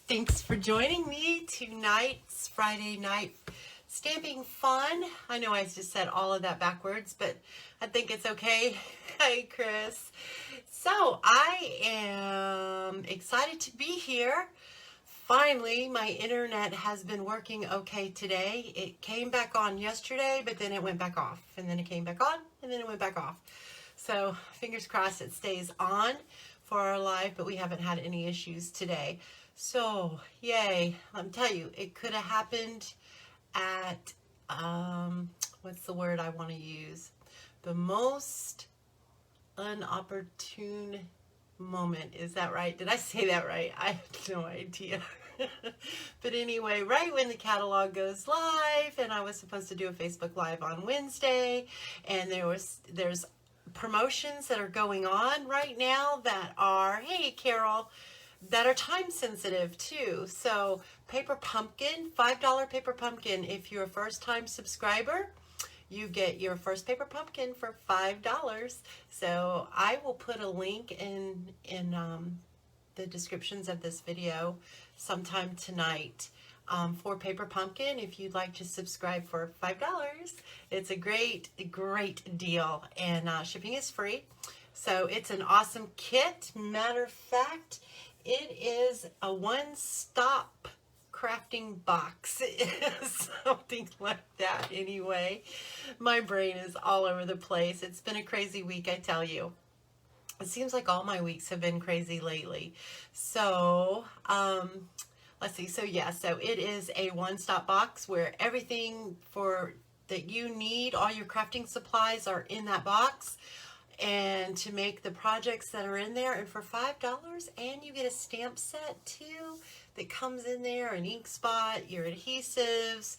Thanks for joining me tonight's Friday night stamping fun. I know I just said all of that backwards, but I think it's okay. Hi, Chris. So I am excited to be here. Finally, my internet has been working okay today. It came back on yesterday, but then it went back off, and then it came back on, and then it went back off. So fingers crossed it stays on for our live, but we haven't had any issues today. So yay, I'm telling you, it could have happened at, what's the word I want to use? The most unopportune moment. Is that right? Did I say that right? I have no idea. But anyway, right when the catalog goes live, and I was supposed to do a Facebook Live on Wednesday, and there's promotions that are going on right now that are, hey Carol, that are time sensitive too. So paper pumpkin, $5 paper pumpkin. If you're a first time subscriber, you get your first paper pumpkin for $5. So I will put a link in the descriptions of this video sometime tonight for paper pumpkin if you'd like to subscribe for $5. It's a great deal, and shipping is free. So it's an awesome kit. Matter of fact, it is a one-stop crafting box, something like that. Anyway, my brain is all over the place. It's been a crazy week, I tell you. It seems like all my weeks have been crazy lately. So let's see. So yeah, so it is a one-stop box where everything that you need, all your crafting supplies are in that box, and to make the projects that are in there, and for $5, and you get a stamp set too that comes in there, an ink spot, your adhesives,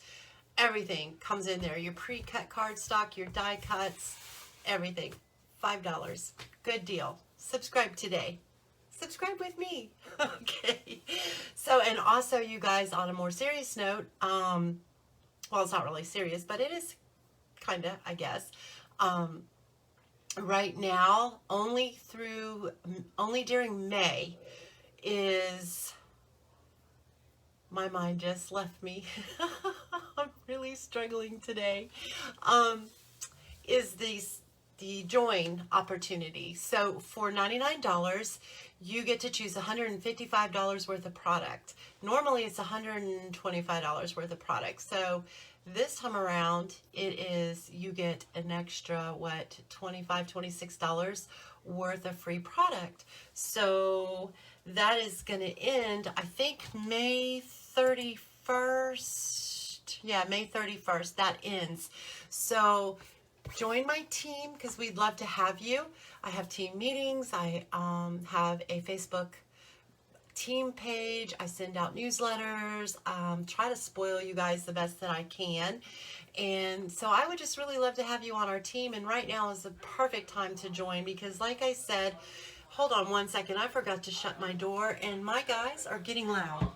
everything comes in there, your pre-cut cardstock, your die cuts, everything. $5. Good deal. Subscribe today. Subscribe with me. Okay. So, and also you guys, on a more serious note, well, it's not really serious, but it is kind of, I guess. Right now, only during May is, my mind just left me. I'm really struggling today. Is the join opportunity. So for $99, you get to choose $155 worth of product. Normally it's $125 worth of product. So this time around, you get an extra, $25, $26 worth of free product. So that is going to end, I think, May 31st. Yeah, May 31st, that ends. So join my team, because we'd love to have you. I have team meetings. I have a Facebook team page. I send out newsletters, try to spoil you guys the best that I can. And so I would just really love to have you on our team. And right now is the perfect time to join, because like I said, hold on one second, I forgot to shut my door and my guys are getting loud.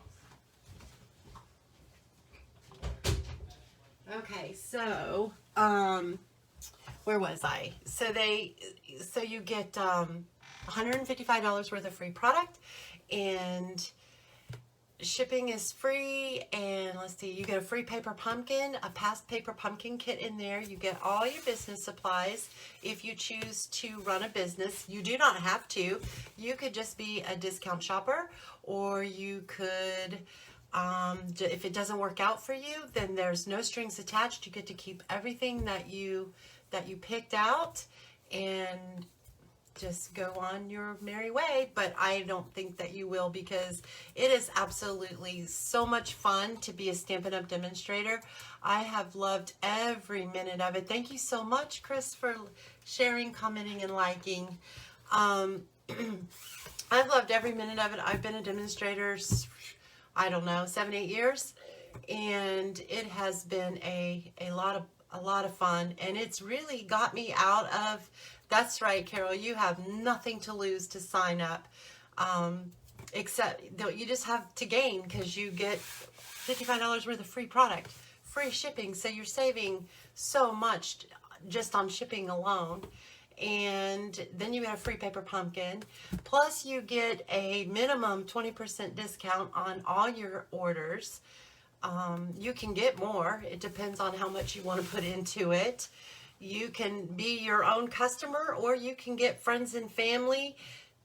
Okay, so where was I? So you get $155 worth of free product, and shipping is free. And let's see, you get a free paper pumpkin, a past paper pumpkin kit in there. You get all your business supplies. If you choose to run a business, you do not have to. You could just be a discount shopper, or you could, if it doesn't work out for you, then there's no strings attached. You get to keep everything that you picked out and just go on your merry way. But I don't think that you will, because it is absolutely so much fun to be a Stampin' Up! Demonstrator. I have loved every minute of it. Thank you so much, Chris, for sharing, commenting, and liking. I've loved every minute of it. I've been a demonstrator, I don't know, 7-8 years, and it has been a lot of fun, and it's really got me out of, that's right, Carol, you have nothing to lose to sign up, except you just have to gain, because you get $55 worth of free product, free shipping, so you're saving so much just on shipping alone. and then you get a free paper pumpkin. Plus you get a minimum 20% discount on all your orders. You can get more. It depends on how much you want to put into it. You can be your own customer, or you can get friends and family.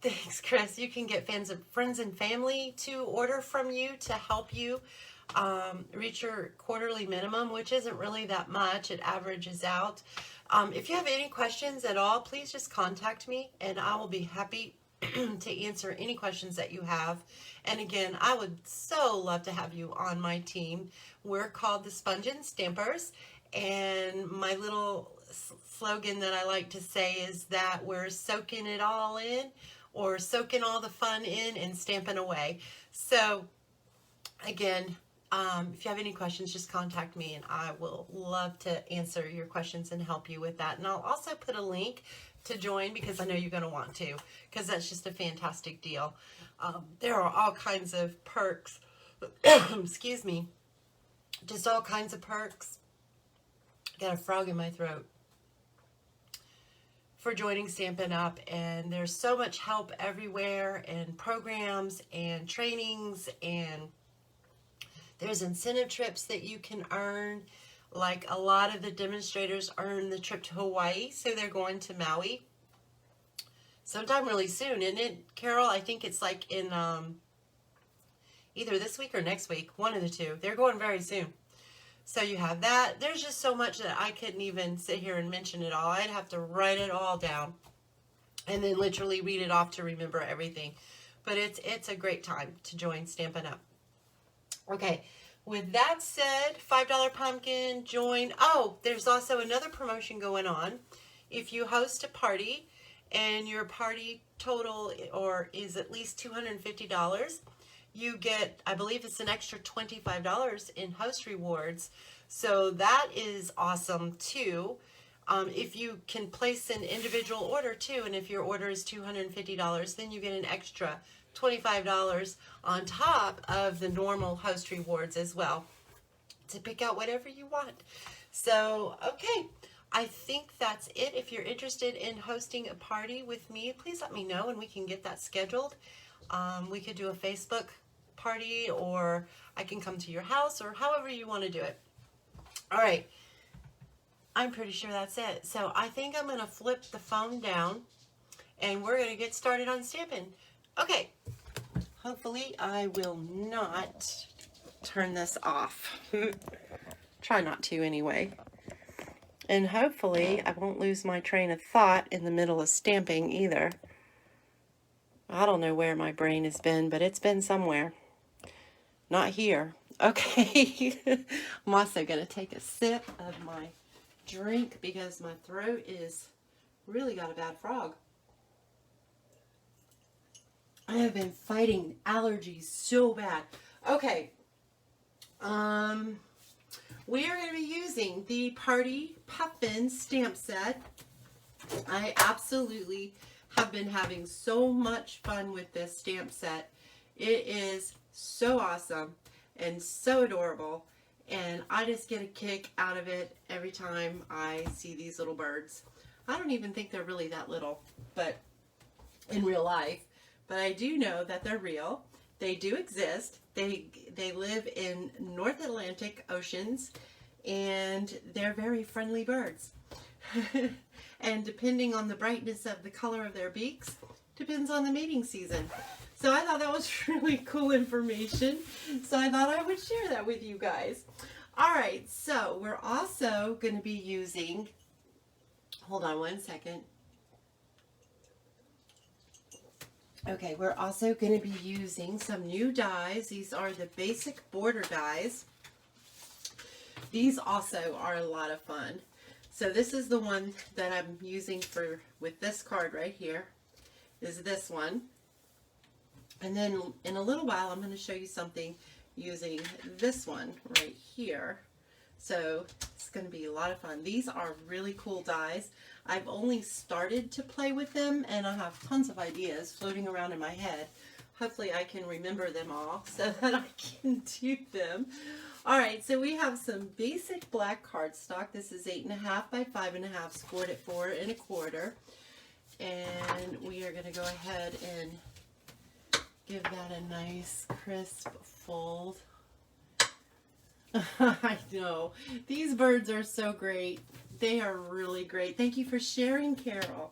Thanks, Chris. You can get friends and family to order from you to help you reach your quarterly minimum, which isn't really that much. It averages out. If you have any questions at all, please just contact me and I will be happy to answer any questions that you have. And again, I would so love to have you on my team. We're called the Spongin Stampers, and my little slogan that I like to say is that we're soaking it all in, or soaking all the fun in and stamping away. So again, if you have any questions, just contact me and I will love to answer your questions and help you with that. And I'll also put a link to join, because I know you're going to want to, because that's just a fantastic deal. There are all kinds of perks. Excuse me. Just all kinds of perks. Got a frog in my throat. For joining Stampin' Up, and there's so much help everywhere, and programs and trainings, and there's incentive trips that you can earn. Like a lot of the demonstrators earn the trip to Hawaii, so they're going to Maui sometime really soon, isn't it, Carol? I think it's like in either this week or next week, one of the two. They're going very soon. So you have that. There's just so much that I couldn't even sit here and mention it all. I'd have to write it all down and then literally read it off to remember everything. But it's a great time to join Stampin' Up. Okay, with that said, $5 pumpkin, join. Oh, there's also another promotion going on. If you host a party and your party total is at least $250, you get, I believe it's an extra $25 in host rewards. So that is awesome too. If you can place an individual order too, and if your order is $250, then you get an extra $25 on top of the normal host rewards as well, to pick out whatever you want. So, okay, I think that's it. If you're interested in hosting a party with me, please let me know and we can get that scheduled. We could do a Facebook party, or I can come to your house, or however you want to do it. All right, I'm pretty sure that's it. So I think I'm going to flip the phone down and we're going to get started on stamping. Okay, hopefully I will not turn this off. Try not to anyway. And hopefully I won't lose my train of thought in the middle of stamping either. I don't know where my brain has been, but it's been somewhere. Not here. Okay. I'm also going to take a sip of my drink because my throat is really got a bad frog. I have been fighting allergies so bad. Okay. We are going to be using the Party Puffins stamp set. I absolutely have been having so much fun with this stamp set. It is so awesome and so adorable, and I just get a kick out of it every time I see these little birds. I don't even think they're really that little, but in real life, but I do know that they're real. They do exist. They live in North Atlantic oceans, and they're very friendly birds. And depending on the brightness of the color of their beaks, depends on the mating season. So I thought that was really cool information. So I thought I would share that with you guys. All right, so we're also going to be using, hold on one second. Okay, we're also going to be using some new dies. These are the basic border dies. These also are a lot of fun. So this is the one that I'm using with this card right here, is this one. And then in a little while, I'm going to show you something using this one right here. So it's going to be a lot of fun. These are really cool dies. I've only started to play with them, and I have tons of ideas floating around in my head. Hopefully I can remember them all so that I can do them. All right, so we have some basic black cardstock. This is 8.5 by 5.5, scored at 4 1/4. And we are going to go ahead and give that a nice crisp fold. I know. These birds are so great. They are really great. Thank you for sharing, Carol.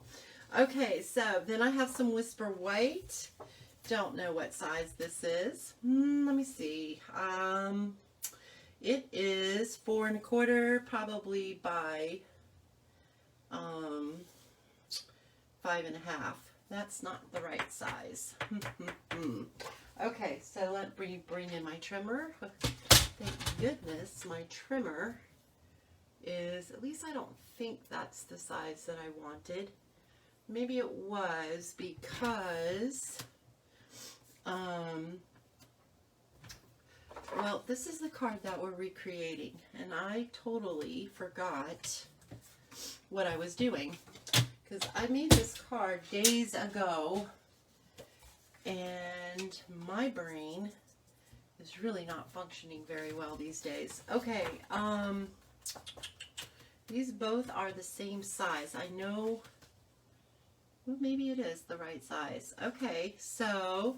Okay, so then I have some Whisper White. Don't know what size this is. Let me see. It is 4 1/4, probably by 5 1/2. That's not the right size. Okay, so let me bring in my trimmer. Thank goodness my trimmer is, at least I don't think that's the size that I wanted. Maybe it was because, well, this is the card that we're recreating, and I totally forgot what I was doing, because I made this card days ago, and my brain is really not functioning very well these days. Okay, these both are the same size. I know, well, maybe it is the right size. Okay, so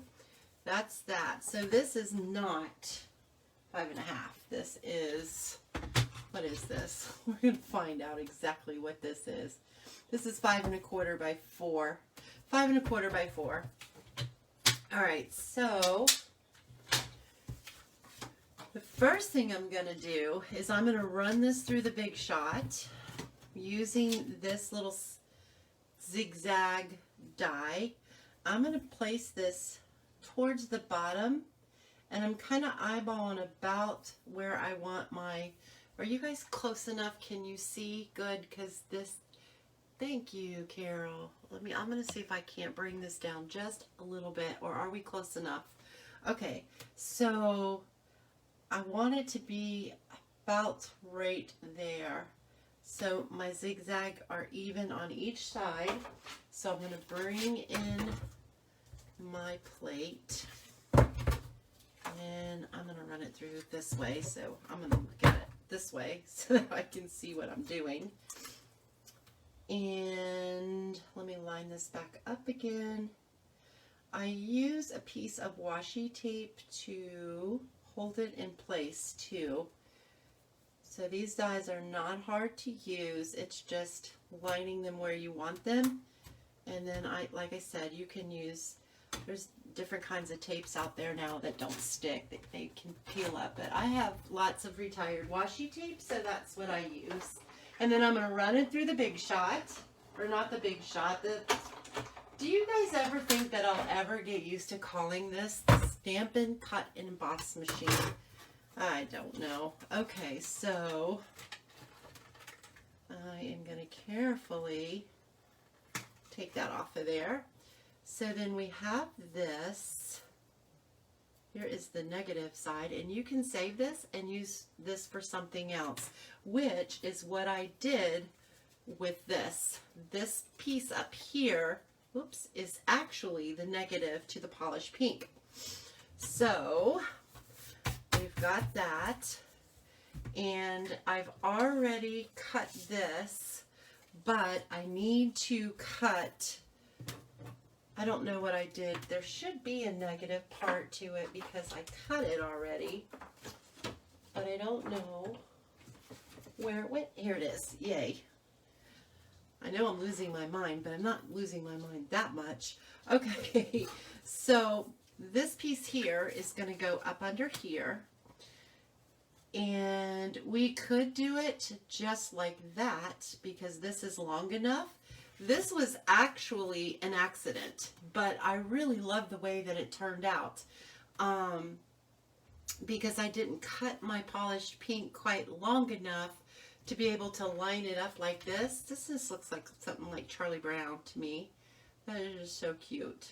that's that. So this is not 5 1/2. This is, what is this? We're going to find out exactly what this is. This is 5 1/4 by 4. 5 1/4 by 4. All right, so the first thing I'm going to do is I'm going to run this through the Big Shot using this little zigzag die. I'm going to place this towards the bottom, and I'm kind of eyeballing about where I want my, are you guys close enough? Can you see good? Because this, thank you, Carol. I'm going to see if I can't bring this down just a little bit, or are we close enough? Okay, so I want it to be about right there. So my zigzag are even on each side. So I'm going to bring in my plate, and I'm going to run it through this way. So I'm going to look at it this way so that I can see what I'm doing. And let me line this back up again. I use a piece of washi tape to hold it in place too. So these dies are not hard to use. It's just lining them where you want them. And then like I said, you can use, there's different kinds of tapes out there now that don't stick. They can peel up. But I have lots of retired washi tape, so that's what I use. And then I'm going to run it through the Big Shot, or not the Big Shot. Do you guys ever think that I'll ever get used to calling this the Stampin' Cut and Emboss machine? I don't know. Okay, so I am going to carefully take that off of there. So then we have this. Here is the negative side, and you can save this and use this for something else, which is what I did with this. This piece up here, oops, is actually the negative to the polished pink. So we've got that, and I've already cut this, but I need to cut, I don't know what I did. There should be a negative part to it because I cut it already, but I don't know where it went. Here it is. Yay. I know I'm losing my mind, but I'm not losing my mind that much. Okay, so this piece here is going to go up under here, and we could do it just like that because this is long enough. This was actually an accident, but I really love the way that it turned out because I didn't cut my polished pink quite long enough to be able to line it up like this. This just looks like something like Charlie Brown to me. That is just so cute.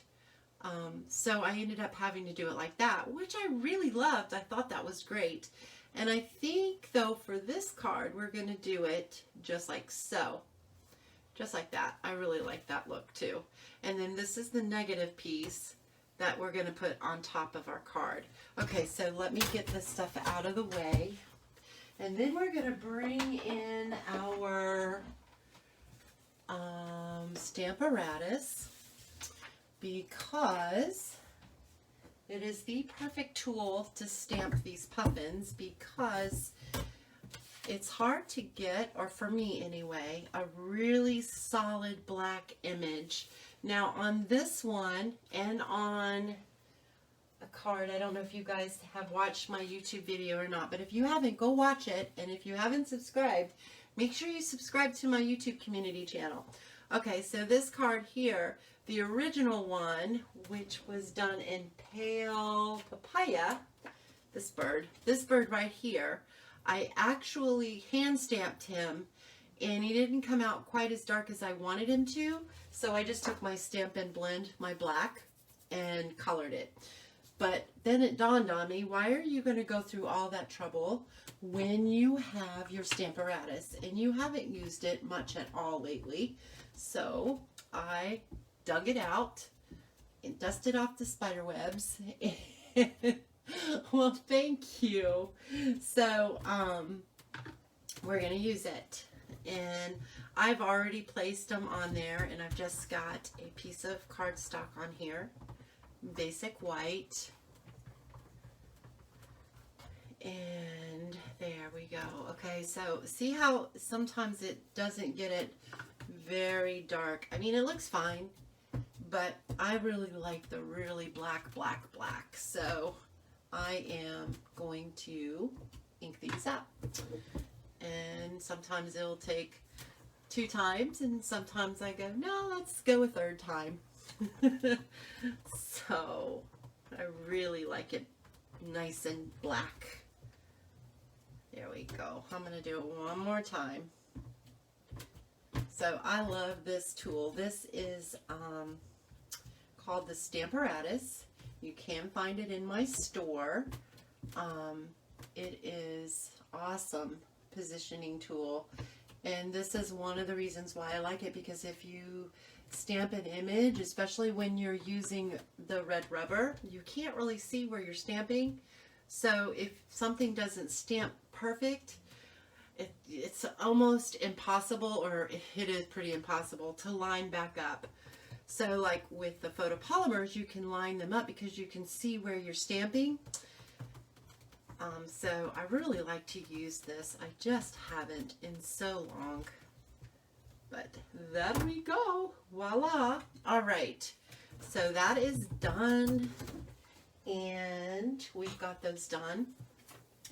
So I ended up having to do it like that, which I really loved. I thought that was great. And I think, though, for this card, we're going to do it just like so. Just like that. I really like that look too. And then this is the negative piece that we're going to put on top of our card. Okay, so let me get this stuff out of the way. And then we're going to bring in our Stamparatus because it is the perfect tool to stamp these puffins, because it's hard to get, or for me anyway, a really solid black image. Now on this one and on a card, I don't know if you guys have watched my YouTube video or not, but if you haven't, go watch it. And if you haven't subscribed, make sure you subscribe to my YouTube community channel. Okay, so this card here, the original one, which was done in pale papaya, this bird right here, I actually hand stamped him, and he didn't come out quite as dark as I wanted him to, so I just took my Stampin' Blend, my black, and colored it. But then it dawned on me, why are you going to go through all that trouble when you have your Stamparatus and you haven't used it much at all lately? So I dug it out and dusted off the spider webs. Well, thank you. So we're going to use it. And I've already placed them on there, and I've just got a piece of cardstock on here. Basic white, and there we go. Okay, so see how sometimes it doesn't get it very dark. I mean, it looks fine, but I really like the really black. So I am going to ink these up, and sometimes it'll take 2 times, and sometimes I go, no, let's go a 3rd time. So I really like it nice and black. There we go. I'm going to do it one more time. So I love this tool. This is called the Stamparatus. You can find it in my store. It is awesome positioning tool, and this is one of the reasons why I like it, because if you stamp an image, especially when you're using the red rubber, you can't really see where you're stamping. So if something doesn't stamp perfect, it's almost impossible, or it is pretty impossible to line back up. So like with the photopolymers, you can line them up because you can see where you're stamping. So I really like to use this. I just haven't in so long. But there we go. Voila. All right. So that is done. And we've got those done.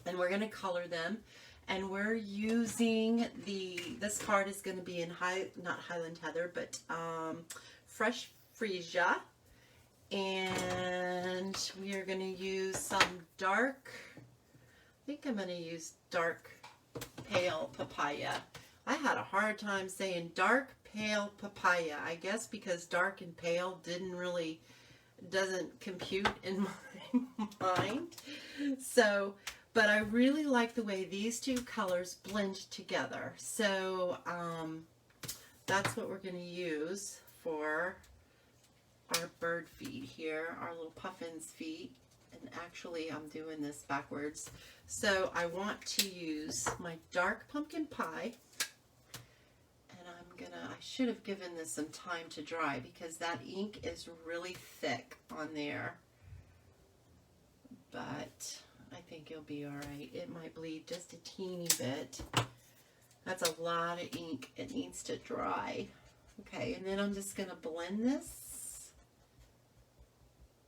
And we're going to color them. And we're using this card is going to be in not Highland Heather, but Fresh Freesia. And we are going to use some dark, I think I'm going to use dark pale papaya. I had a hard time saying dark pale papaya, I guess because dark and pale doesn't compute in my mind. So, but I really like the way these 2 colors blend together. So that's what we're going to use for our bird feet here, our little puffins feet. And actually I'm doing this backwards. So I want to use my dark pumpkin pie. I should have given this some time to dry because that ink is really thick on there. But I think it'll be alright. It might bleed just a teeny bit. That's a lot of ink. It needs to dry. Okay, and then I'm just going to blend this.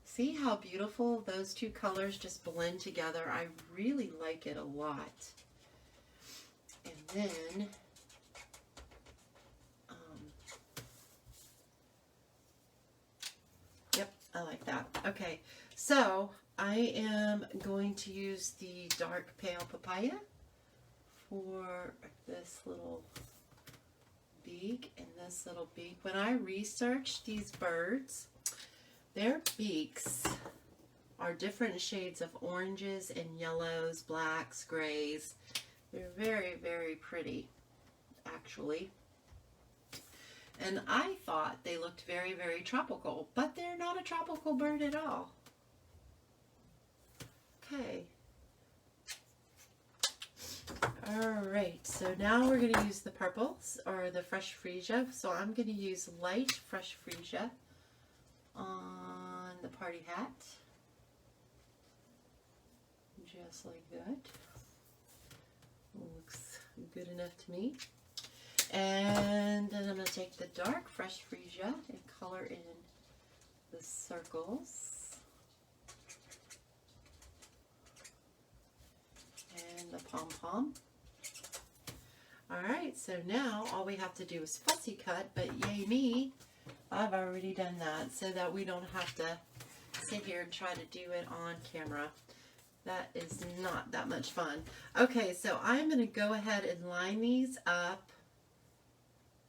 See how beautiful those 2 colors just blend together? I really like it a lot. And then I like that. Okay, so I am going to use the dark pale papaya for this little beak and this little beak. When I researched these birds, their beaks are different shades of oranges and yellows, blacks, grays. They're very, very pretty, actually. And I thought they looked very, very tropical, but they're not a tropical bird at all. Okay. All right, so now we're going to use the purples, or the fresh freesia. So I'm going to use light fresh freesia on the party hat. Just like that. Looks good enough to me. And then I'm going to take the dark fresh freesia and color in the circles and the pom-pom. Alright, so now all we have to do is fussy cut, but yay me, I've already done that so that we don't have to sit here and try to do it on camera. That is not that much fun. Okay, so I'm going to go ahead and line these up.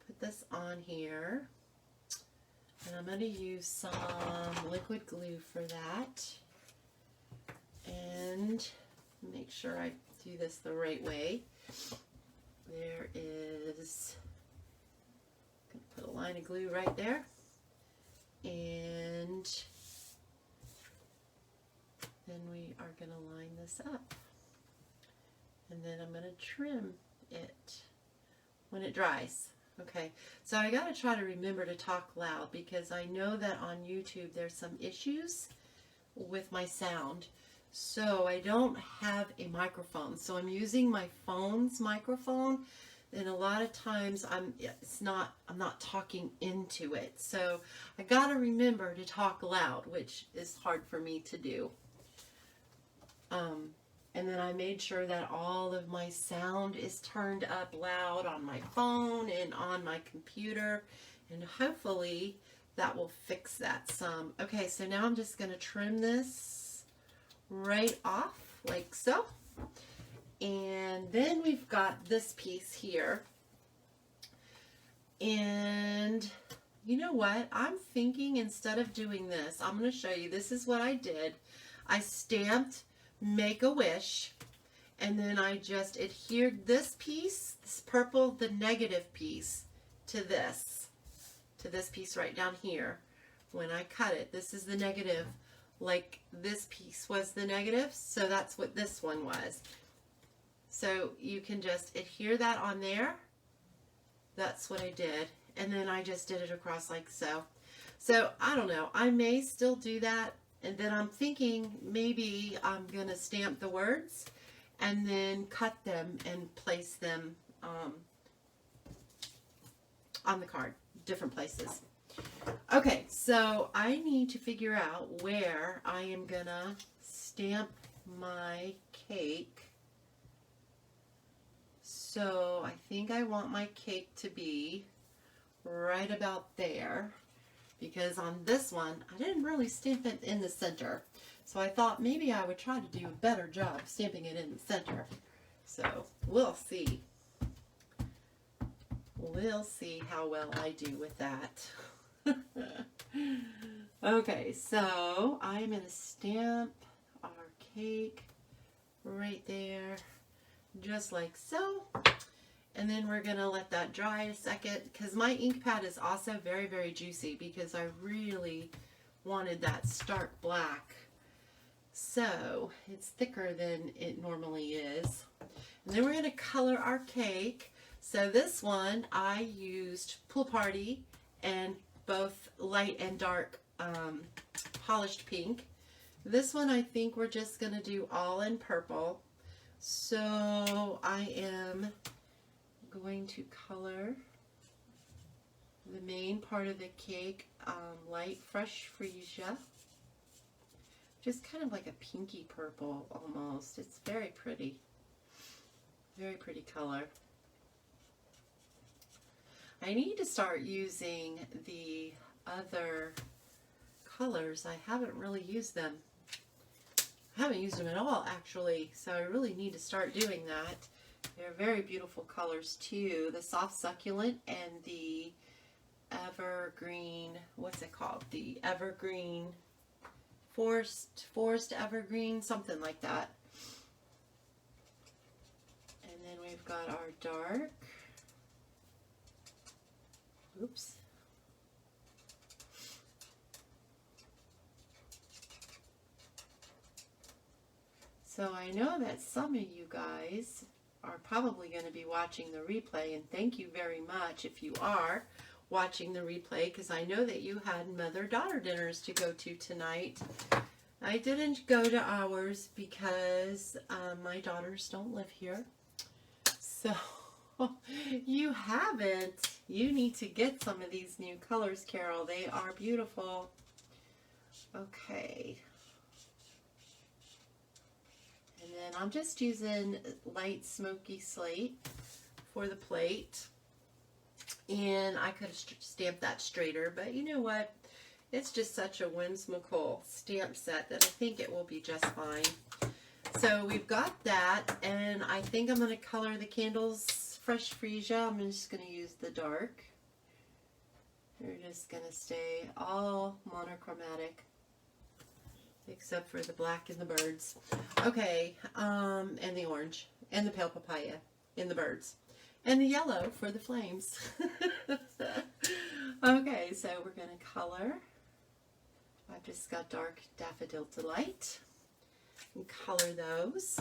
Put this on here. And I'm going to use some liquid glue for that. And make sure I do this the right way. There is, I'm going to put a line of glue right there. And then we are going to line this up. And then I'm going to trim it when it dries. Okay, so I got to try to remember to talk loud because I know that on YouTube there's some issues with my sound. So I don't have a microphone. So I'm using my phone's microphone, and a lot of times I'm not talking into it. So I got to remember to talk loud, which is hard for me to do. And then I made sure that all of my sound is turned up loud on my phone and on my computer, and hopefully that will fix that some. Okay, so now I'm just going to trim this right off like so. And then we've got this piece here. And you know what? I'm thinking instead of doing this, I'm going to show you. This is what I did. I stamped Make-A-Wish, and then I just adhered this piece, this purple, the negative piece, to this piece right down here. When I cut it, this is the negative, like this piece was the negative, so that's what this one was. So you can just adhere that on there. That's what I did, and then I just did it across like so. So I don't know, I may still do that. And then I'm thinking maybe I'm going to stamp the words and then cut them and place them on the card, different places. Okay, so I need to figure out where I am going to stamp my cake. So I think I want my cake to be right about there. Because on this one, I didn't really stamp it in the center. So I thought maybe I would try to do a better job stamping it in the center. So we'll see. We'll see how well I do with that. Okay, so I'm going to stamp our cake right there, just like so. And then we're going to let that dry a second, because my ink pad is also very, very juicy because I really wanted that stark black. So it's thicker than it normally is. And then we're going to color our cake. So this one I used Pool Party and both light and dark polished pink. This one I think we're just going to do all in purple. So I am going to color the main part of the cake light fresh freesia, just kind of like a pinky purple almost. It's very pretty color. I need to start using the other colors. I haven't really used them. I haven't used them at all actually, so I really need to start doing that. They're very beautiful colors too. The soft succulent and the evergreen, what's it called? The evergreen, forest evergreen, something like that. And then we've got our dark. Oops. So I know that some of you guys are probably going to be watching the replay, and thank you very much if you are watching the replay, because I know that you had mother-daughter dinners to go to tonight. I didn't go to ours because my daughters don't live here. So you haven't. You need to get some of these new colors, Carol. They are beautiful. Okay. And then I'm just using light smoky slate for the plate. And I could have stamped that straighter, but you know what? It's just such a whimsical stamp set that I think it will be just fine. So we've got that, and I think I'm going to color the candles Fresh Freesia. I'm just going to use the dark. They're just going to stay all monochromatic, except for the black and the birds. Okay, and the orange, and the pale papaya, and the birds, and the yellow for the flames. Okay, so we're going to color. I've just got dark Daffodil Delight, and color those.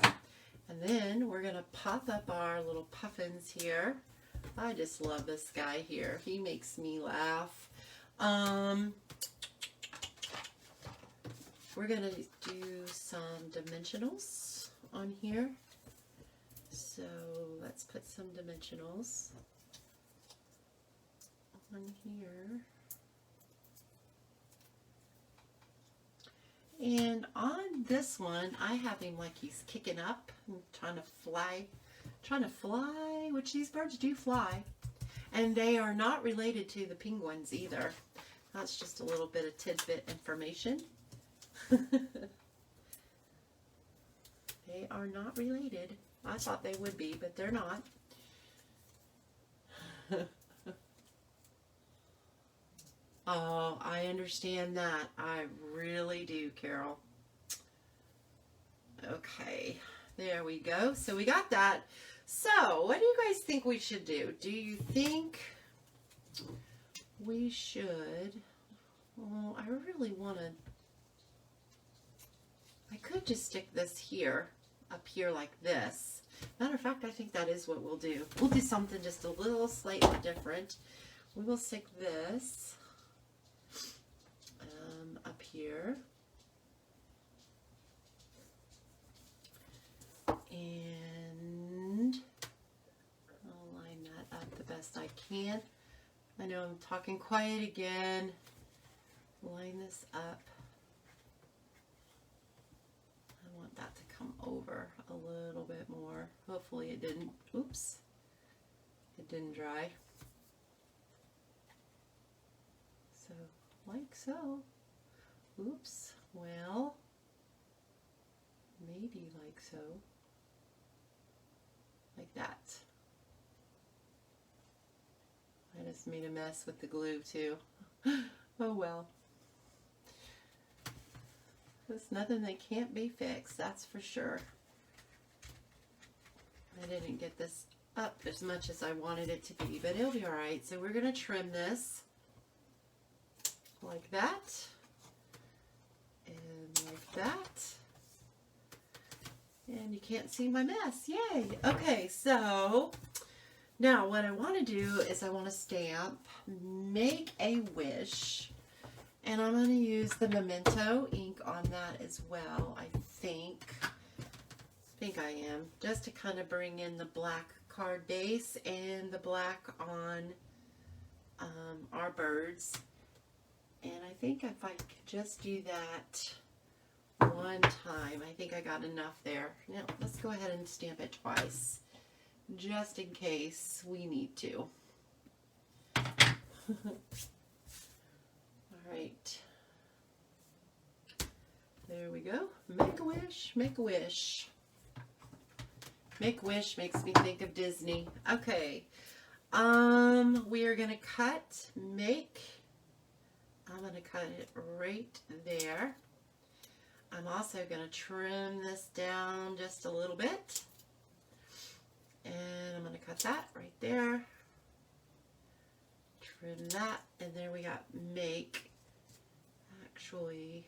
And then we're going to pop up our little puffins here. I just love this guy here. He makes me laugh. We're going to do some dimensionals on here. So let's put some dimensionals on here. And on this one, I have him like he's kicking up and trying to fly, which these birds do fly. And they are not related to the penguins either. That's just a little bit of tidbit information. They are not related. I thought they would be, but they're not. Oh, I understand that. I really do, Carol. Okay, there we go. So we got that. So what do you guys think we should do? Do you think we should... Well, I really want to... I could just stick this here, up here like this. Matter of fact, I think that is what we'll do. We'll do something just a little slightly different. We will stick this up here. And I'll line that up the best I can. I know I'm talking quiet again. Line this up. I want that to come over a little bit more. Hopefully it didn't, oops, it didn't dry. So, like so. Oops, well, maybe like so. Like that. I just made a mess with the glue too. Oh well. There's nothing that can't be fixed, that's for sure. I didn't get this up as much as I wanted it to be, but it'll be alright. So we're going to trim this like that. And like that. And you can't see my mess. Yay! Okay, so now what I want to do is I want to stamp Make a Wish. And I'm going to use the Memento ink on that as well, I think. I am. Just to kind of bring in the black card base and the black on our birds. And I think if I could just do that one time, I think I got enough there. Now, let's go ahead and stamp it twice, just in case we need to. Alright. There we go. Make a wish, make a wish. Make a wish makes me think of Disney. Okay. We are going to cut, I'm going to cut it right there. I'm also going to trim this down just a little bit. And I'm going to cut that right there. Trim that. And there we got make. Actually,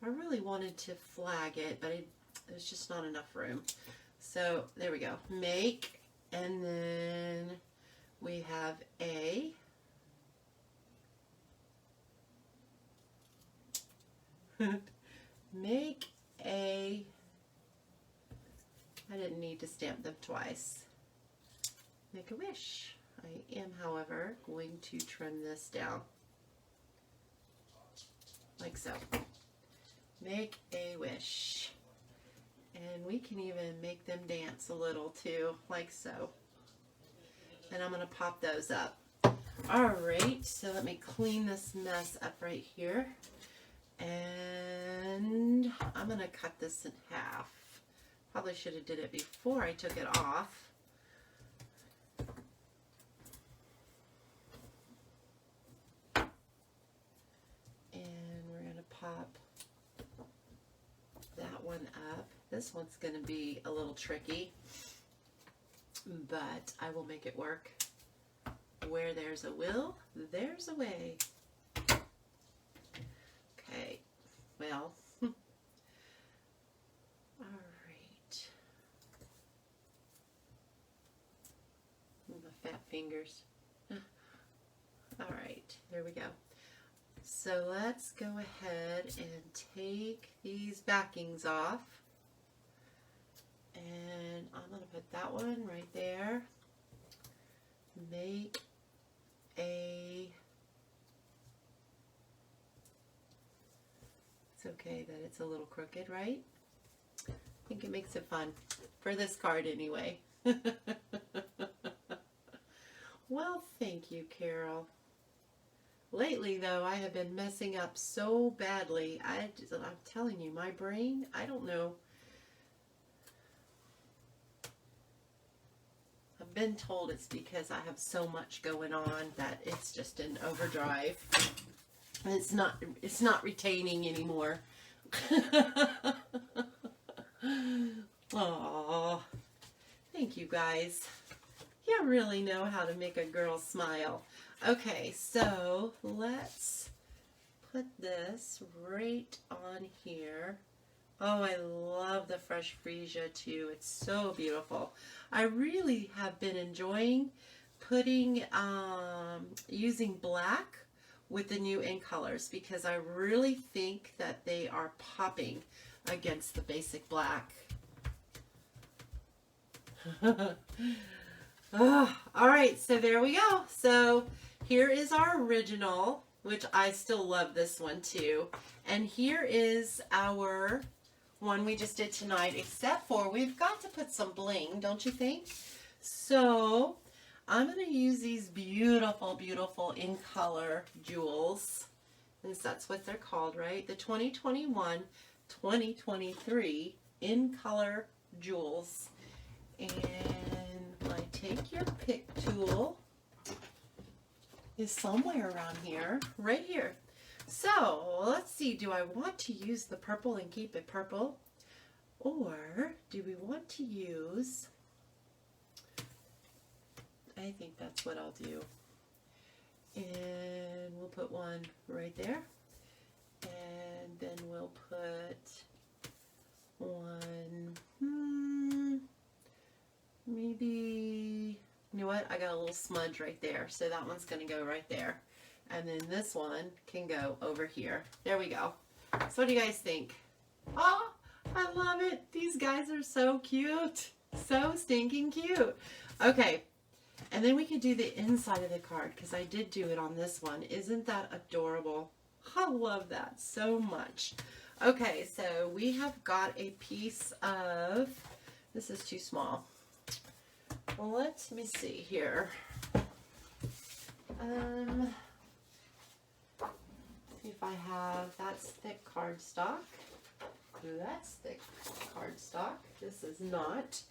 I really wanted to flag it, but there's just not enough room. So there we go. Make, and then we have a. Make a. I didn't need to stamp them twice. Make a wish. I am, however, going to trim this down. Like so. Make a wish. And we can even make them dance a little too, like so. And I'm going to pop those up. Alright, so let me clean this mess up right here. And I'm going to cut this in half. Probably should have did it before I took it off. And we're going to pop that one up. This one's going to be a little tricky, but I will make it work. Where there's a will, there's a way. Okay, well, all right. My fat fingers. All right, there we go. So let's go ahead and take these backings off. And I'm going to put that one right there. Make a. It's okay that it's a little crooked, right? I think it makes it fun. For this card anyway. Well, thank you, Carol. Lately, though, I have been messing up so badly. I'm telling you, my brain, I don't know. I've been told it's because I have so much going on that it's just in overdrive. And it's not retaining anymore. Aww. Thank you, guys. You really know how to make a girl smile. Okay, so let's put this right on here. Oh, I love the fresh freesia too. It's so beautiful. I really have been enjoying putting, using black with the new ink colors because I really think that they are popping against the basic black. Oh, all right, so there we go. So here is our original, which I still love this one too. And here is our one we just did tonight, except for we've got to put some bling, don't you think? So I'm going to use these beautiful, beautiful in color jewels. And that's what they're called, right? The 2021-2023 in color jewels. And I take your pick tool, is somewhere around here, right here. So let's see, do I want to use the purple and keep it purple? Or do we want to use, I think that's what I'll do. And we'll put one right there. And then we'll put one, maybe, you know what, I got a little smudge right there, so that one's going to go right there. And then this one can go over here. There we go. So what do you guys think? Oh, I love it. These guys are so cute. So stinking cute. Okay, and then we could do the inside of the card because I did do it on this one. Isn't that adorable? I love that so much. Okay, so we have got a piece of, this is too small. Well, let me see here. If I have, that's thick cardstock. That's thick cardstock. This is not.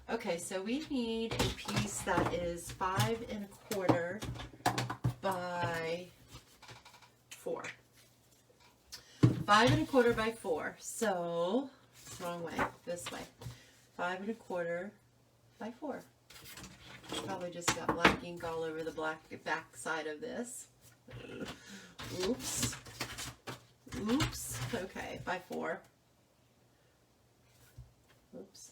Okay, so we need a piece that is 5 1/4 by 4. 5 1/4 by 4. So, wrong way, this way. 5 1/4 by 4. Probably just got black ink all over the black back side of this. Oops. Oops. Okay, by 4. Oops.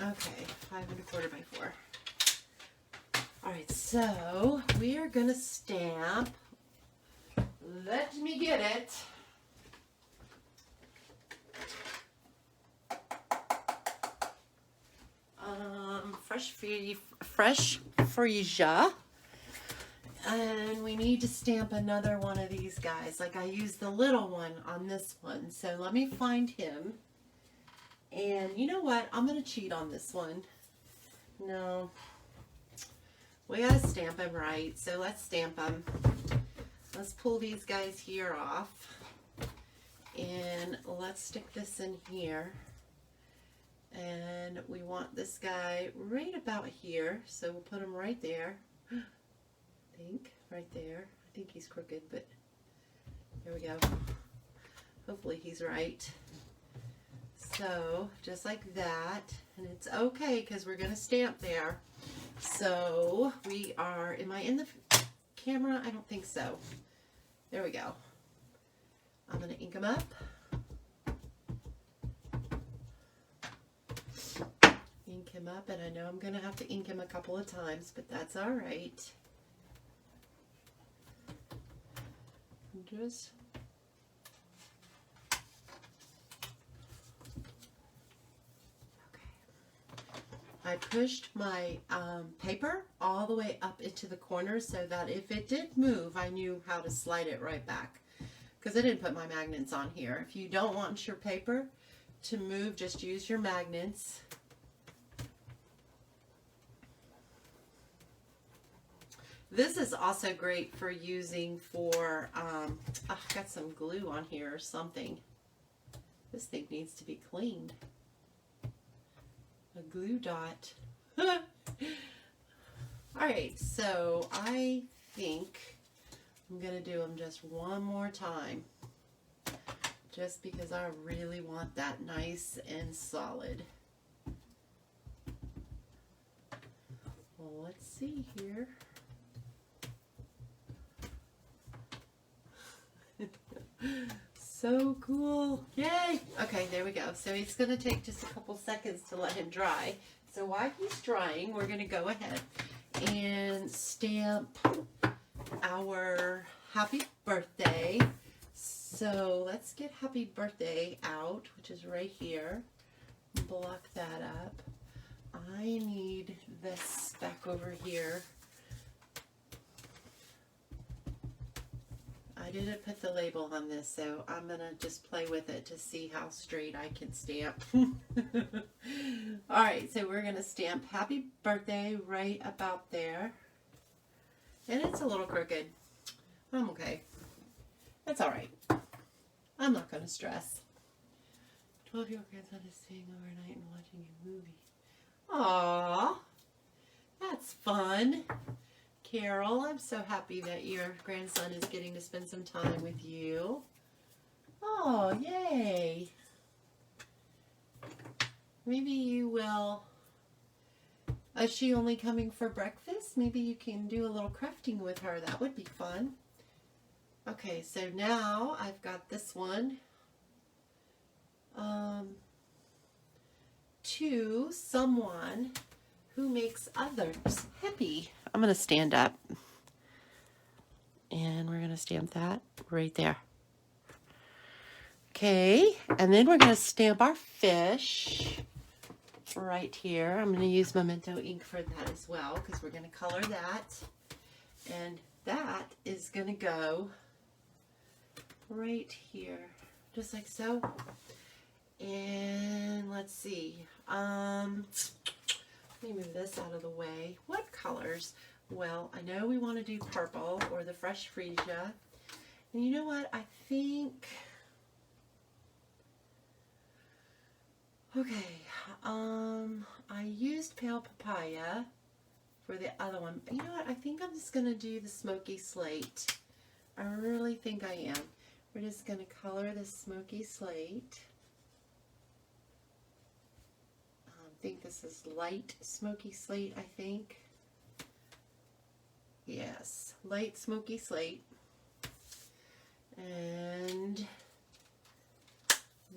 Okay, 5¼ by 4. All right, so we are gonna stamp. Let me get it. Fresh freesia. And we need to stamp another one of these guys. Like I used the little one on this one. So let me find him. And you know what? I'm going to cheat on this one. No. We got to stamp him right. So let's stamp him. Let's pull these guys here off. And let's stick this in here. And we want this guy right about here. So we'll put him right there. I think right there. I think he's crooked, but there we go. Hopefully he's right. So just like that, and it's okay because we're going to stamp there. So we are, am I in the camera? I don't think so. There we go. I'm going to ink them up. Ink him up, and I know I'm going to have to ink him a couple of times, but that's all right. Just I pushed my paper all the way up into the corner so that if it did move, I knew how to slide it right back. Because I didn't put my magnets on here. If you don't want your paper to move, just use your magnets. This is also great for using for, I've got some glue on here or something. This thing needs to be cleaned. A glue dot. Alright, so I think I'm going to do them just one more time. Just because I really want that nice and solid. Well, let's see here. So cool. Yay. Okay, there we go. So it's going to take just a couple seconds to let him dry. So while he's drying, we're going to go ahead and stamp our happy birthday. So let's get happy birthday out, which is right here. Block that up. I need this back over here. I didn't put the label on this, so I'm going to just play with it to see how straight I can stamp. Alright, so we're going to stamp happy birthday right about there. And it's a little crooked. I'm okay. That's alright. I'm not going to stress. 12-year-old grandson is staying overnight and watching a movie. Aww. That's fun. Carol, I'm so happy that your grandson is getting to spend some time with you. Oh, yay. Maybe you will, is she only coming for breakfast? Maybe you can do a little crafting with her. That would be fun. Okay, so now I've got this one. To someone who makes others happy. I'm going to stand up. And we're going to stamp that right there. Okay, and then we're going to stamp our fish right here. I'm going to use Memento ink for that as well because we're going to color that. And that is going to go right here, just like so. And let's see. Let me move this out of the way. What colors? Well, I know we want to do purple or the fresh freesia. And you know what? I think... Okay. I used pale papaya for the other one. You know what? I think I'm just going to do the smoky slate. I really think I am. We're just going to color the smoky slate. I think this is light smoky slate, I think. Yes, light smoky slate. And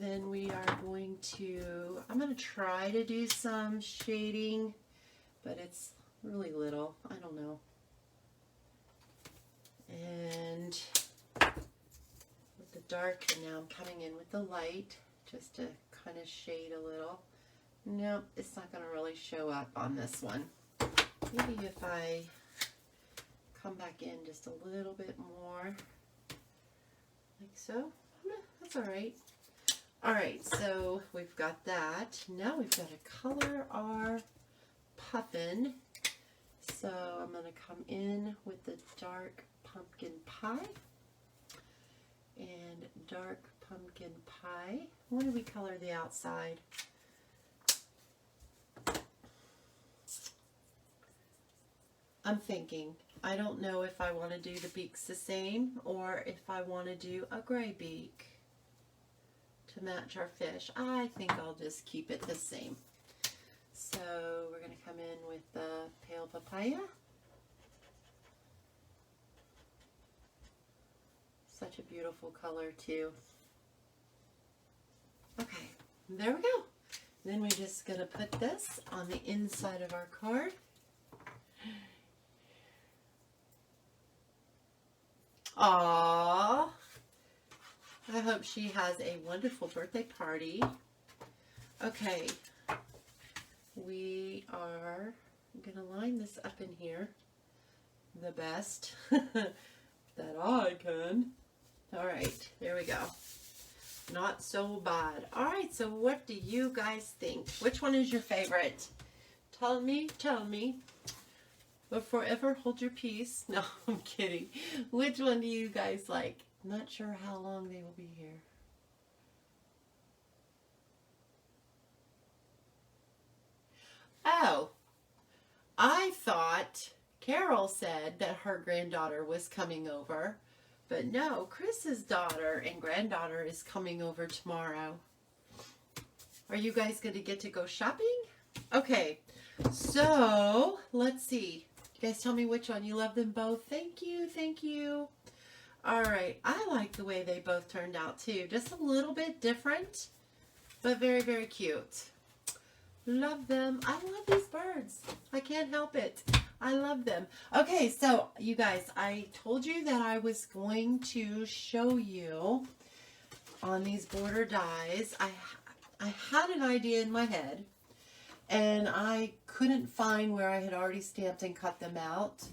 then we are going to, I'm going to try to do some shading, but it's really little. I don't know. And with the dark, and now I'm coming in with the light just to kind of shade a little. Nope, it's not going to really show up on this one. Maybe if I come back in just a little bit more, like so. That's all right. All right, so we've got that. Now we've got to color our puffin. So I'm going to come in with the dark pumpkin pie and dark pumpkin pie. When do we color the outside? I'm thinking, I don't know if I want to do the beaks the same or if I want to do a gray beak to match our fish. I think I'll just keep it the same. So we're going to come in with the pale papaya. Such a beautiful color too. Okay, there we go. Then we're just going to put this on the inside of our card. Aww. I hope she has a wonderful birthday party. Okay. We are going to line this up in here the best that I can. All right, there we go. Not so bad. All right, so what do you guys think? Which one is your favorite? Tell me, but forever hold your peace. No, I'm kidding. Which one do you guys like? Not sure how long they will be here. Oh, I thought Carol said that her granddaughter was coming over, but no, Chris's daughter and granddaughter is coming over tomorrow. Are you guys going to get to go shopping? Okay, so let's see. You guys tell me which one. You love them both? Thank you, thank you. All right, I like the way they both turned out too. Just a little bit different, but very, very cute. Love them. I love these birds. I can't help it. I love them. Okay, so you guys, I told you that I was going to show you on these border dies. I had an idea in my head, and I couldn't find where I had already stamped and cut them out.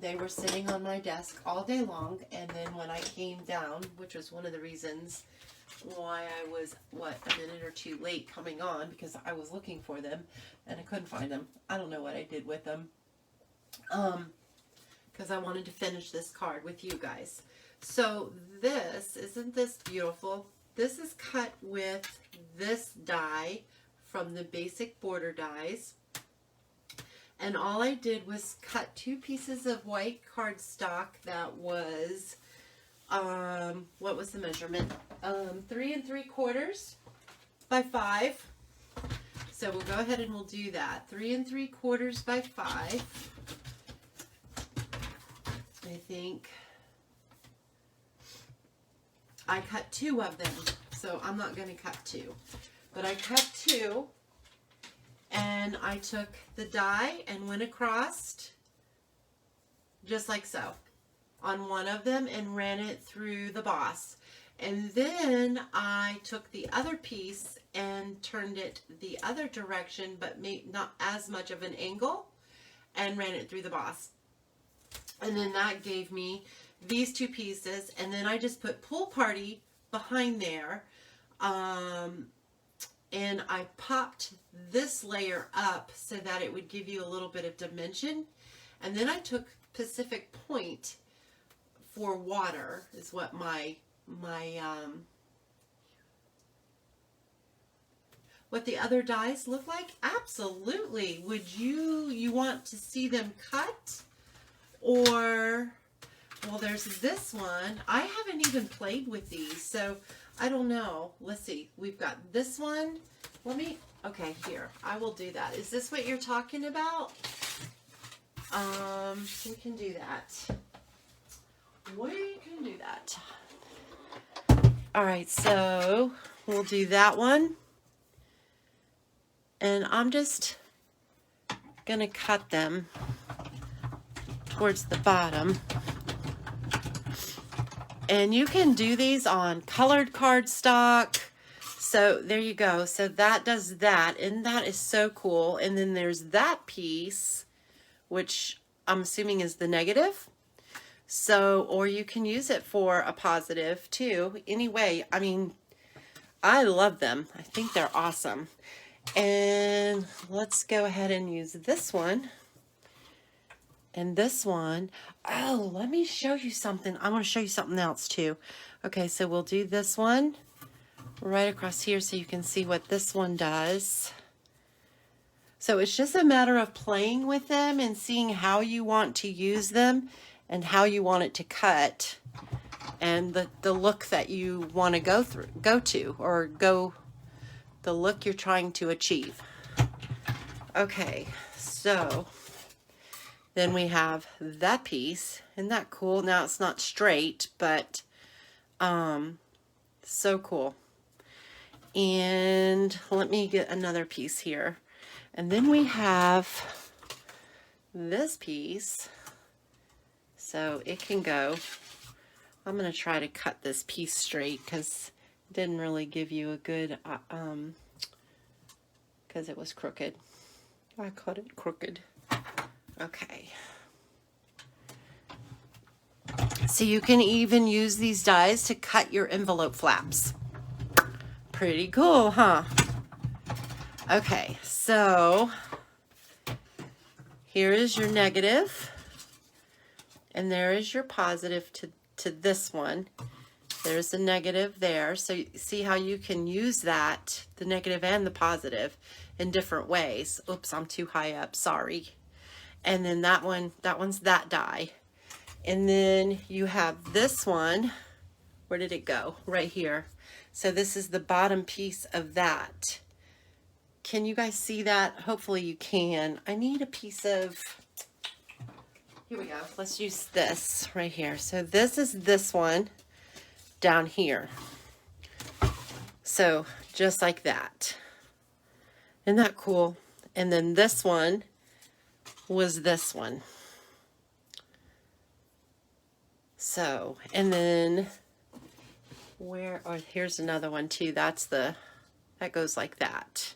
They were sitting on my desk all day long, and then when I came down, which was one of the reasons why I was, a minute or two late coming on, because I was looking for them, and I couldn't find them. I don't know what I did with them, because I wanted to finish this card with you guys. So this, isn't this beautiful? This is cut with this die from the basic border dies. And all I did was cut 2 pieces of white cardstock that was, what was the measurement? 3 3/4 by 5. So we'll go ahead and we'll do that. 3 3/4 by 5. I think I cut 2 of them, so I'm not going to cut 2. But I cut 2. And I took the die and went across, just like so, on one of them and ran it through the boss. And then I took the other piece and turned it the other direction, but made not as much of an angle, and ran it through the boss. And then that gave me these 2 pieces. And then I just put Pool Party behind there. And I popped this layer up so that it would give you a little bit of dimension. And then I took Pacific Point for water, is what what the other dies look like. Absolutely. Would you want to see them cut? Or, well, there's this one. I haven't even played with these, so I don't know. Let's see. We've got this one. Okay, here. I will do that. Is this what you're talking about? We can do that. We can do that. All right, so we'll do that one. And I'm just going to cut them towards the bottom. And you can do these on colored cardstock. So there you go. So that does that, and that is so cool. And then there's that piece, which I'm assuming is the negative. So, or you can use it for a positive too. Anyway, I mean, I love them. I think they're awesome. And let's go ahead and use this one. And this one. Oh, let me show you something. I want to show you something else too. Okay, so we'll do this one right across here so you can see what this one does. So it's just a matter of playing with them and seeing how you want to use them and how you want it to cut and the look that you want to go to, the look you're trying to achieve. Okay, so then we have that piece. Isn't that cool? Now it's not straight, but so cool. And let me get another piece here. And then we have this piece. So it can go. I'm going to try to cut this piece straight because it didn't really give you a good, because it was crooked. I cut it crooked. Okay. So you can even use these dies to cut your envelope flaps. Pretty cool, huh? Okay, so here is your negative, and there is your positive to this one. There's the negative there. So you see how you can use that, the negative and the positive, in different ways. Oops, I'm too high up, sorry. And then that one's that die. And then you have this one. Where did it go? Right here. So this is the bottom piece of that. Can you guys see that? Hopefully you can. I need a piece of, here we go. Let's use this right here. So this is this one down here. So just like that. Isn't that cool? And then this one was this one. So, and then here's another one too. That goes like that.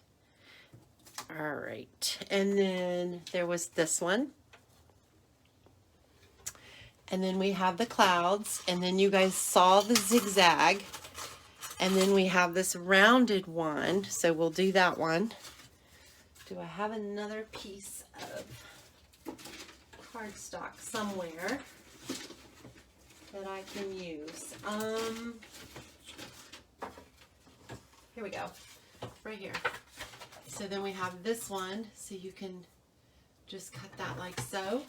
All right. And then there was this one. And then we have the clouds. And then you guys saw the zigzag. And then we have this rounded one. So we'll do that one. Do I have another piece of cardstock somewhere that I can use? Here we go. Right here. So then we have this one, so you can just cut that like so.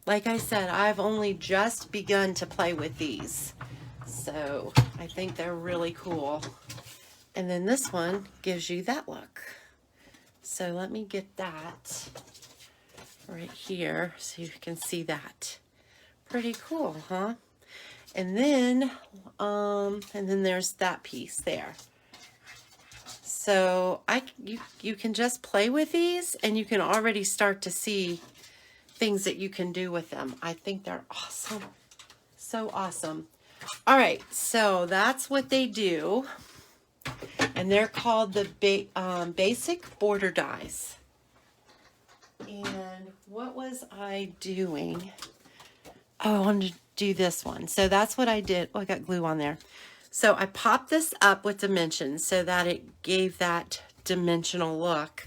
Like I said, I've only just begun to play with these, so I think they're really cool. And then this one gives you that look. So let me get that right here so you can see that. Pretty cool, huh? And then there's that piece there. So you can just play with these and you can already start to see things that you can do with them. I think they're awesome. So awesome. All right, so that's what they do. And they're called the basic border dies. And what was I doing? Oh, I wanted to do this one. So that's what I did. Oh, I got glue on there. So I popped this up with dimensions so that it gave that dimensional look.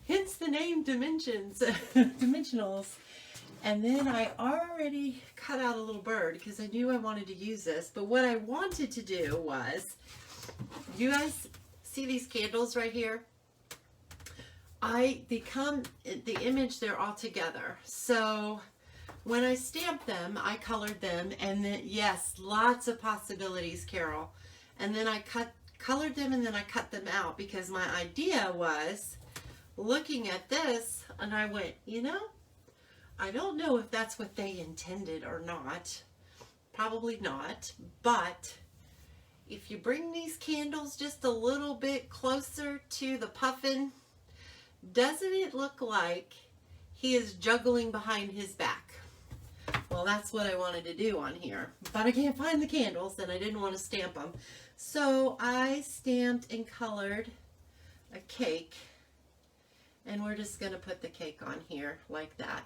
Hence the name dimensions, dimensionals. And then I already cut out a little bird because I knew I wanted to use this. But what I wanted to do was, you guys see these candles right here? The image, they're all together. So when I stamped them, I colored them, and then, yes, lots of possibilities, Carol. And then I colored them, and then I cut them out because my idea was looking at this, and I went, you know, I don't know if that's what they intended or not, Probably not, but if you bring these candles just a little bit closer to the puffin, doesn't it look like he is juggling behind his back? Well, that's what I wanted to do on here, but I can't find the candles and I didn't want to stamp them. So I stamped and colored a cake, and we're just going to put the cake on here like that.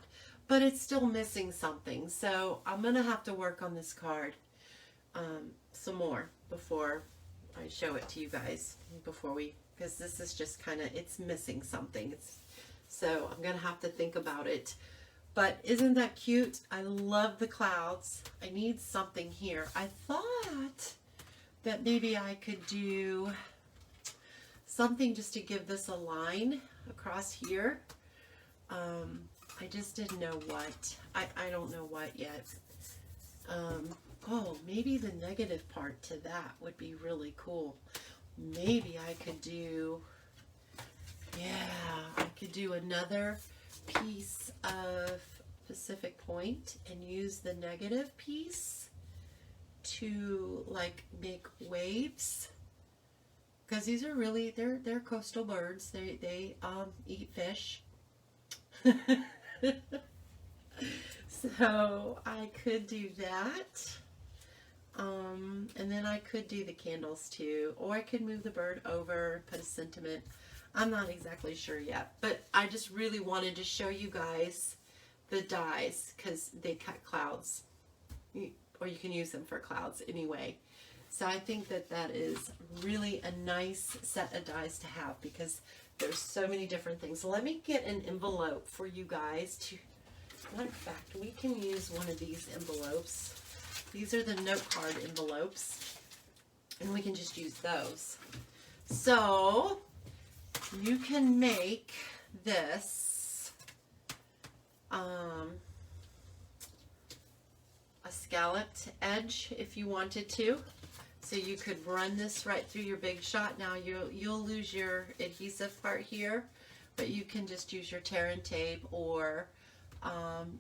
But it's still missing something, so I'm going to have to work on this card some more before I show it to you guys, because this is just kind of, it's missing something. So I'm going to have to think about it. But isn't that cute? I love the clouds. I need something here. I thought that maybe I could do something just to give this a line across here. I just didn't know what. I don't know what yet. Oh, maybe the negative part to that would be really cool. Maybe I could do, I could do another piece of Pacific Point and use the negative piece to like make waves, because these are really, they're coastal birds. They eat fish. So I could do that. And then I could do the candles too, or I could move the bird over, put a sentiment. I'm not exactly sure yet, but I just really wanted to show you guys the dies because they cut clouds, or you can use them for clouds anyway. So I think that that is really a nice set of dies to have, because there's so many different things. Let me get an envelope for you guys to, matter of fact, we can use one of these envelopes. These are the note card envelopes, and we can just use those. So you can make this a scalloped edge if you wanted to. So you could run this right through your Big Shot. Now you'll lose your adhesive part here, but you can just use your tear and tape, or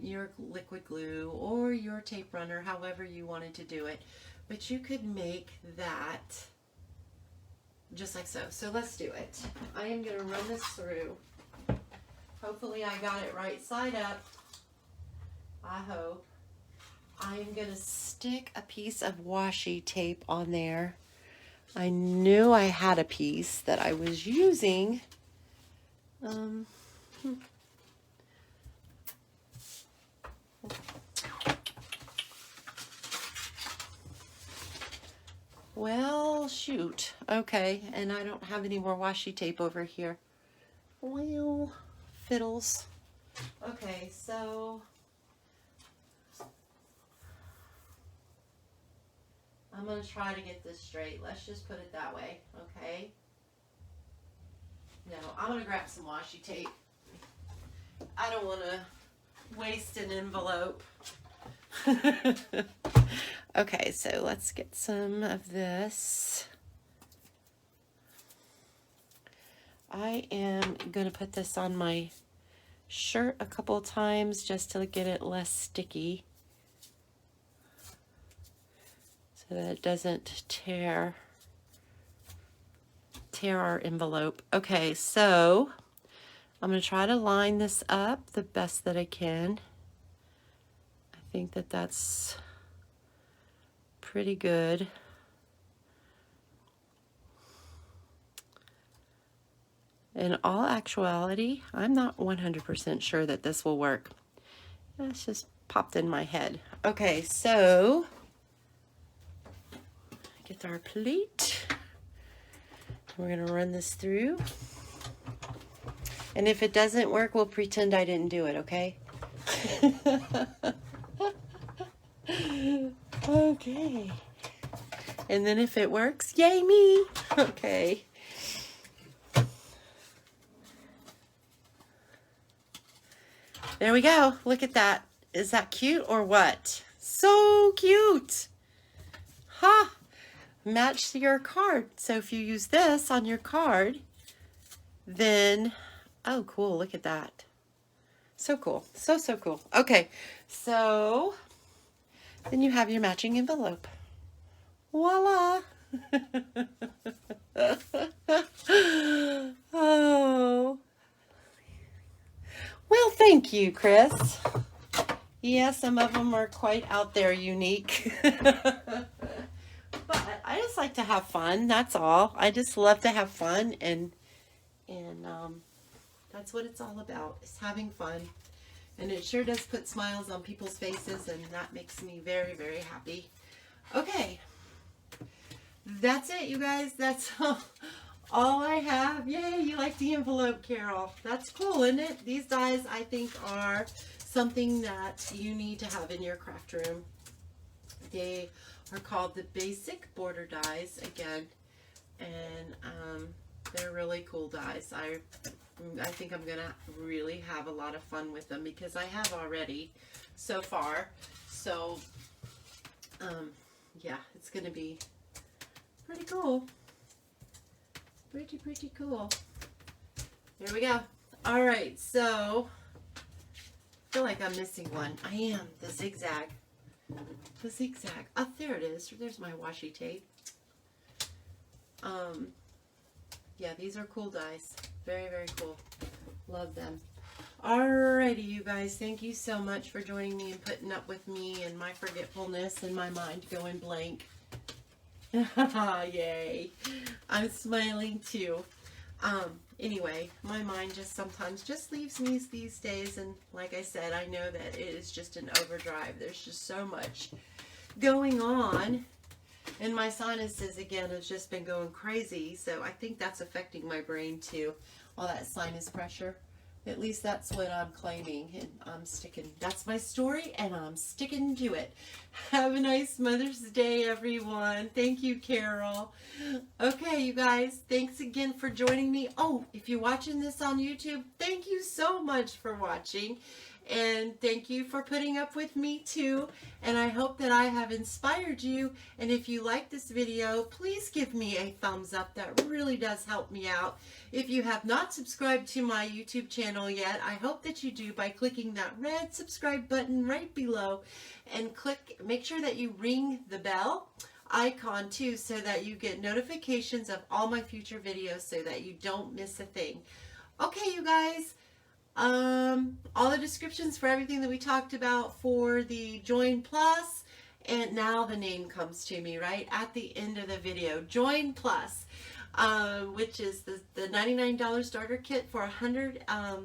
your liquid glue, or your tape runner, however you wanted to do it. But you could make that just like so. So let's do it. I am going to run this through. Hopefully I got it right side up. I hope. I am going to stick a piece of washi tape on there. I knew I had a piece that I was using. Well, shoot. Okay, and I don't have any more washi tape over here. Well, fiddles. Okay, so I'm going to try to get this straight. Let's just put it that way, okay? No, I'm going to grab some washi tape. I don't want to waste an envelope. Okay, so let's get some of this. I am going to put this on my shirt a couple of times just to get it less sticky, so that it doesn't tear our envelope. Okay, so I'm going to try to line this up the best that I can. I think that that's pretty good. In all actuality, I'm not 100% sure that this will work. It's just popped in my head. Okay, so get our plate. We're going to run this through. And if it doesn't work, we'll pretend I didn't do it, okay? Okay. And then if it works, yay me! Okay. There we go. Look at that. Is that cute or what? So cute! Ha! Match your card. So if you use this on your card, then, oh cool, look at that. So cool. So cool. Okay, so Then you have your matching envelope. Voila! Oh. Well, thank you, Chris. Yeah, some of them are quite out there unique. But I just like to have fun, that's all. I just love to have fun, and that's what it's all about, is having fun. And it sure does put smiles on people's faces, and that makes me very, very happy. Okay. That's it, you guys. That's all I have. Yay, you like the envelope, Carol. That's cool, isn't it? These dies, I think, are something that you need to have in your craft room. They are called the basic border dies, again, and they're really cool dies. I think I'm gonna really have a lot of fun with them, because I have already so far. So yeah, it's gonna be pretty cool. Pretty cool. There we go. All right, so I feel like I'm missing one. I am. The zigzag. The zigzag. Oh, there it is. There's my washi tape. Yeah, these are cool dies. Very, very cool. Love them. Alrighty, you guys. Thank you so much for joining me and putting up with me and my forgetfulness and my mind going blank. Yay. I'm smiling too. Anyway, my mind just sometimes just leaves me these days, and like I said, I know that it is just an overdrive. There's just so much going on, and my sinuses again have just been going crazy, so I think that's affecting my brain too, all that sinus pressure. At least that's what I'm claiming, and I'm sticking. That's my story, and I'm sticking to it. Have a nice Mother's Day, everyone. Thank you, Carol. Okay, you guys, thanks again for joining me. Oh, if you're watching this on YouTube, thank you so much for watching, and thank you for putting up with me too, and I hope that I have inspired you. And if you like this video, please give me a thumbs up. That really does help me out. If you have not subscribed to my YouTube channel yet, I hope that you do by clicking that red subscribe button right below, and make sure that you ring the bell icon too, so that you get notifications of all my future videos, so that you don't miss a thing. Okay, you guys, all the descriptions for everything that we talked about for the Join Plus, and now the name comes to me right at the end of the video, Join Plus, which is the $99 starter kit for $100.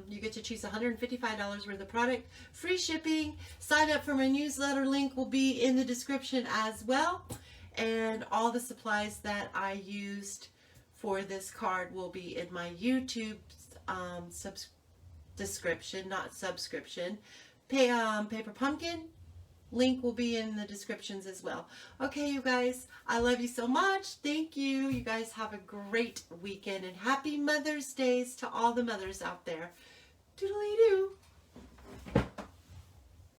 You get to choose $155 worth of product, free shipping. Sign up for my newsletter. Link will be in the description as well, and all the supplies that I used for this card will be in my YouTube description, not subscription. Paper Pumpkin link will be in the descriptions as well. Okay, you guys, I love you so much. Thank you. You guys have a great weekend, and happy Mother's Days to all the mothers out there. Doodly.